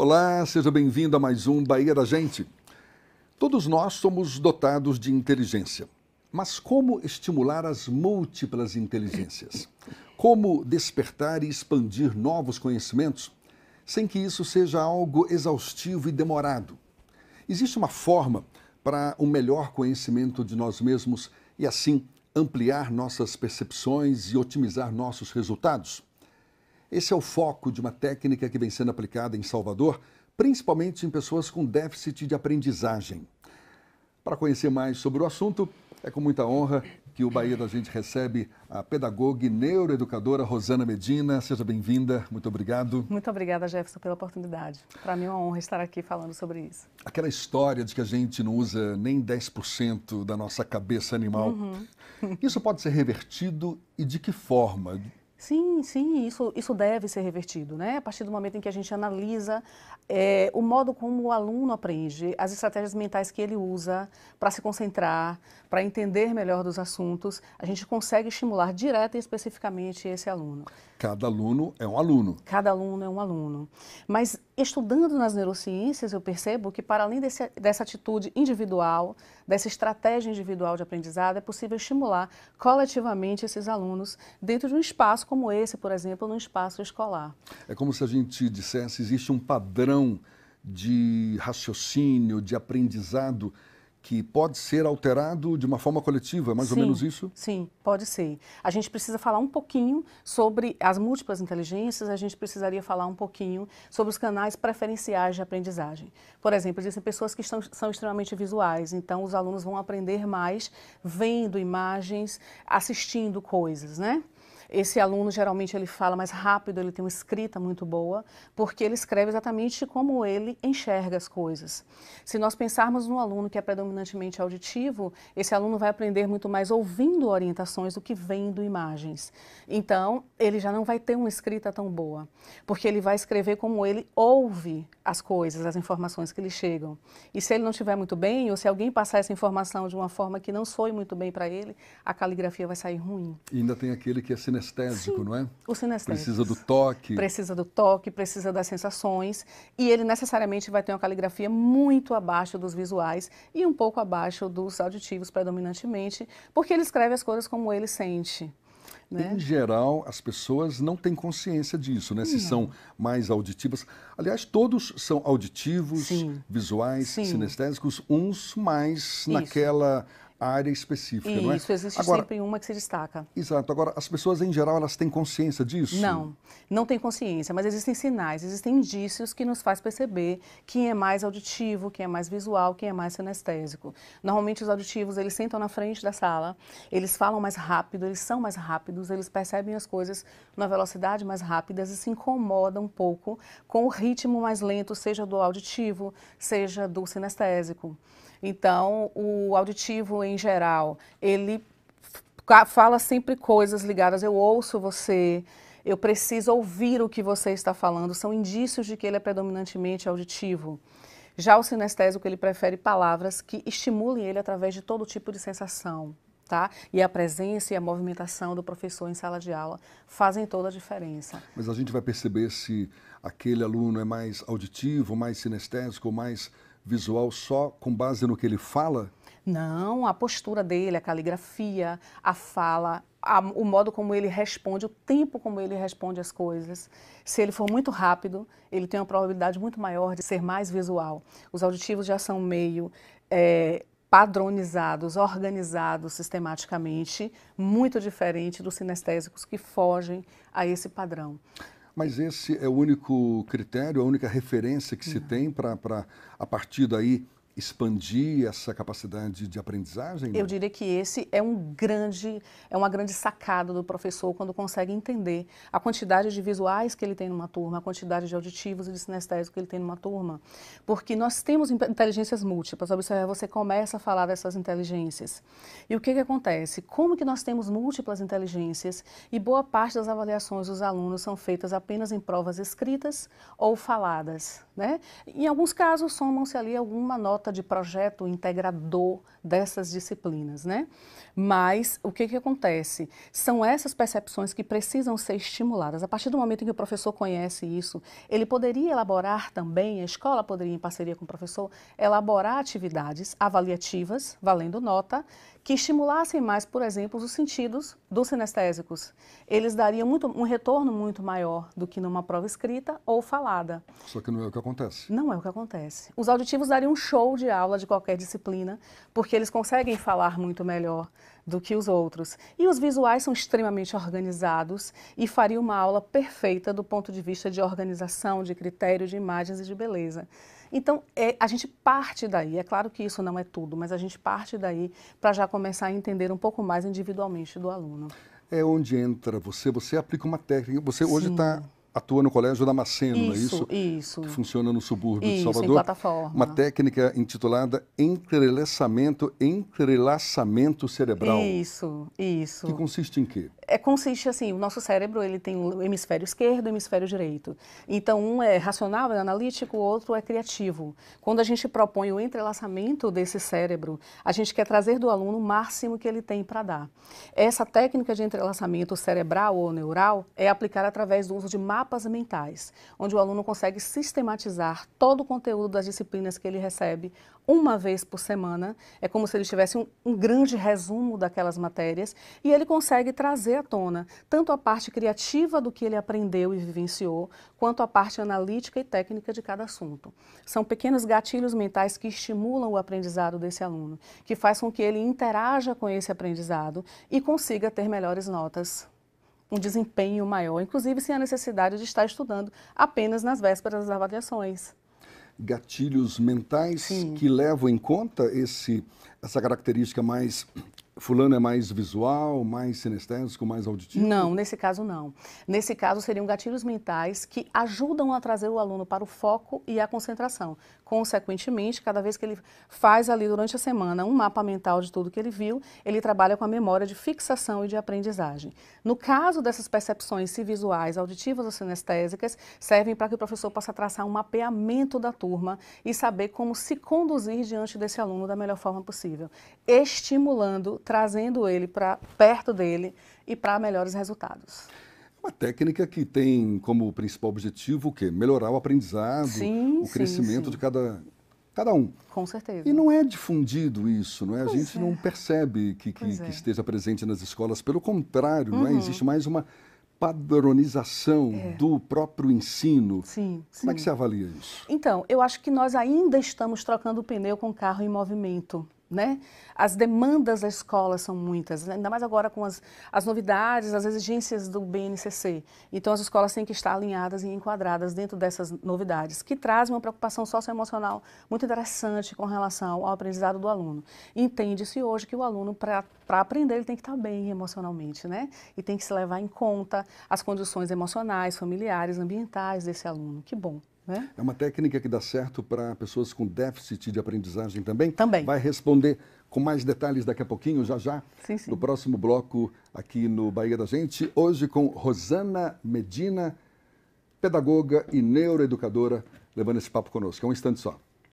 Olá, seja bem-vindo a mais um Bahia da Gente. Todos nós somos dotados de inteligência, mas como estimular as múltiplas inteligências? Como despertar e expandir novos conhecimentos sem que isso seja algo exaustivo e demorado? Existe uma forma para um melhor conhecimento de nós mesmos e assim ampliar nossas percepções e otimizar nossos resultados? Esse é o foco de uma técnica que vem sendo aplicada em Salvador, principalmente em pessoas com déficit de aprendizagem. Para conhecer mais sobre o assunto, é com muita honra que o Bahia da Gente recebe a pedagoga e neuroeducadora Rosana Medina. Seja bem-vinda, muito obrigado. Muito obrigada, Jefferson, pela oportunidade. Para mim é uma honra estar aqui falando sobre isso. Aquela história de que a gente não usa nem 10% da nossa cabeça animal, isso pode ser revertido e de que forma? Sim, isso deve ser revertido, né? A partir do momento em que a gente analisa o modo como o aluno aprende, as estratégias mentais que ele usa para se concentrar, para entender melhor dos assuntos, a gente consegue estimular direta e especificamente esse aluno. Cada aluno é um aluno. Cada aluno é um aluno. Mas estudando nas neurociências, eu percebo que para além dessa atitude individual, dessa estratégia individual de aprendizado, é possível estimular coletivamente esses alunos dentro de um espaço como esse, por exemplo, no espaço escolar. É como se a gente dissesse, existe um padrão de raciocínio, de aprendizado que pode ser alterado de uma forma coletiva, é mais ou menos isso? Sim, pode ser. A gente precisa falar um pouquinho sobre as múltiplas inteligências, a gente precisaria falar um pouquinho sobre os canais preferenciais de aprendizagem. Por exemplo, existem pessoas que são extremamente visuais, então os alunos vão aprender mais vendo imagens, assistindo coisas, né? Esse aluno, geralmente, ele fala mais rápido, ele tem uma escrita muito boa, porque ele escreve exatamente como ele enxerga as coisas. Se nós pensarmos num aluno que é predominantemente auditivo, esse aluno vai aprender muito mais ouvindo orientações do que vendo imagens. Então, ele já não vai ter uma escrita tão boa, porque ele vai escrever como ele ouve as coisas, as informações que lhe chegam. E se ele não estiver muito bem, ou se alguém passar essa informação de uma forma que não soe muito bem para ele, a caligrafia vai sair ruim. E ainda tem aquele que é sinestésico, Sim, não é? O sinestésico. Precisa do toque. Precisa do toque, precisa das sensações, e ele necessariamente vai ter uma caligrafia muito abaixo dos visuais e um pouco abaixo dos auditivos predominantemente, porque ele escreve as coisas como ele sente. Né? Em geral, as pessoas não têm consciência disso, né? Se são mais auditivas. Aliás, todos são auditivos, visuais, sinestésicos, uns mais naquela área específica, não é? Isso, existe Agora, sempre uma que se destaca. Exato. Agora, as pessoas, em geral, elas têm consciência disso? Não tem consciência, mas existem sinais, existem indícios que nos faz perceber quem é mais auditivo, quem é mais visual, quem é mais sinestésico. Normalmente, os auditivos, eles sentam na frente da sala, eles falam mais rápido, eles são mais rápidos, eles percebem as coisas numa velocidade mais rápida e se incomodam um pouco com o ritmo mais lento, seja do auditivo, seja do sinestésico. Então, o auditivo, em geral, ele fala sempre coisas ligadas, eu ouço você, eu preciso ouvir o que você está falando, são indícios de que ele é predominantemente auditivo. Já o sinestésico, ele prefere palavras que estimulem ele através de todo tipo de sensação, tá? E a presença e a movimentação do professor em sala de aula fazem toda a diferença. Mas a gente vai perceber se aquele aluno é mais auditivo, mais sinestésico, mais visual só com base no que ele fala? Não, a postura dele, a caligrafia, a fala, o modo como ele responde, o tempo como ele responde as coisas. Se ele for muito rápido, ele tem uma probabilidade muito maior de ser mais visual. Os auditivos já são meio padronizados, organizados sistematicamente, muito diferente dos sinestésicos que fogem a esse padrão. Mas esse é o único critério, a única referência que se tem para, a partir daí, expandir essa capacidade de aprendizagem? Eu diria que esse é uma grande sacada do professor quando consegue entender a quantidade de visuais que ele tem numa turma, a quantidade de auditivos e de sinestésicos que ele tem numa turma. Porque nós temos inteligências múltiplas, observe, você começa a falar dessas inteligências. E o que acontece? Como que nós temos múltiplas inteligências e boa parte das avaliações dos alunos são feitas apenas em provas escritas ou faladas, né? Em alguns casos, somam-se ali alguma nota falta de projeto integrador dessas disciplinas, né? Mas o que acontece? São essas percepções que precisam ser estimuladas. A partir do momento em que o professor conhece isso, ele poderia elaborar também, a escola poderia, em parceria com o professor, elaborar atividades avaliativas, valendo nota, que estimulassem mais, por exemplo, os sentidos dos sinestésicos. Eles dariam um retorno muito maior do que numa prova escrita ou falada. Só que não é o que acontece. Não é o que acontece. Os auditivos dariam um show de aula de qualquer disciplina, porque eles conseguem falar muito melhor do que os outros. E os visuais são extremamente organizados e fariam uma aula perfeita do ponto de vista de organização, de critério, de imagens e de beleza. Então, a gente parte daí, é claro que isso não é tudo, mas a gente parte daí para já começar a entender um pouco mais individualmente do aluno. É onde entra você aplica uma técnica, você hoje Sim. atua no Colégio Damasceno, não é Isso. Que funciona no subúrbio de Isso, Salvador. em plataforma. Uma técnica intitulada entrelaçamento cerebral. Isso. Que consiste em quê? Consiste assim, o nosso cérebro ele tem o hemisfério esquerdo e o hemisfério direito. Então, um é racional, é analítico, o outro é criativo. Quando a gente propõe o entrelaçamento desse cérebro, a gente quer trazer do aluno o máximo que ele tem para dar. Essa técnica de entrelaçamento cerebral ou neural é aplicada através do uso de mapas mentais, onde o aluno consegue sistematizar todo o conteúdo das disciplinas que ele recebe uma vez por semana. É como se ele tivesse um grande resumo daquelas matérias e ele consegue trazer à tona tanto a parte criativa do que ele aprendeu e vivenciou, quanto a parte analítica e técnica de cada assunto. São pequenos gatilhos mentais que estimulam o aprendizado desse aluno, que faz com que ele interaja com esse aprendizado e consiga ter melhores notas, um desempenho maior, inclusive sem a necessidade de estar estudando apenas nas vésperas das avaliações. Gatilhos mentais Sim. que levam em conta essa característica mais... Fulano é mais visual, mais sinestésico, mais auditivo? Não, nesse caso não. Nesse caso seriam gatilhos mentais que ajudam a trazer o aluno para o foco e a concentração. Consequentemente, cada vez que ele faz ali durante a semana um mapa mental de tudo que ele viu, ele trabalha com a memória de fixação e de aprendizagem. No caso dessas percepções, se visuais, auditivas ou sinestésicas, servem para que o professor possa traçar um mapeamento da turma e saber como se conduzir diante desse aluno da melhor forma possível, estimulando, trazendo ele para perto dele e para melhores resultados. Uma técnica que tem como principal objetivo o quê? Melhorar o aprendizado, o crescimento de cada um. Com certeza. E não é difundido isso, não é? A gente é. não percebe que esteja presente nas escolas. Pelo contrário, não é? Existe mais uma padronização do próprio ensino. Sim. Como é que você avalia isso? Então, eu acho que nós ainda estamos trocando o pneu com o carro em movimento, né? As demandas da escola são muitas, ainda mais agora com as novidades, as exigências do BNCC. Então, as escolas têm que estar alinhadas e enquadradas dentro dessas novidades, que trazem uma preocupação socioemocional muito interessante com relação ao aprendizado do aluno. Entende-se hoje que o aluno, para aprender, ele tem que estar bem emocionalmente, né? E tem que se levar em conta as condições emocionais, familiares, ambientais desse aluno. Que bom. É uma técnica que dá certo para pessoas com déficit de aprendizagem também? Também. Vai responder com mais detalhes daqui a pouquinho, já, sim. no próximo bloco aqui no Bahia da Gente. Hoje com Rosana Medina, pedagoga e neuroeducadora, levando esse papo conosco. É um instante só.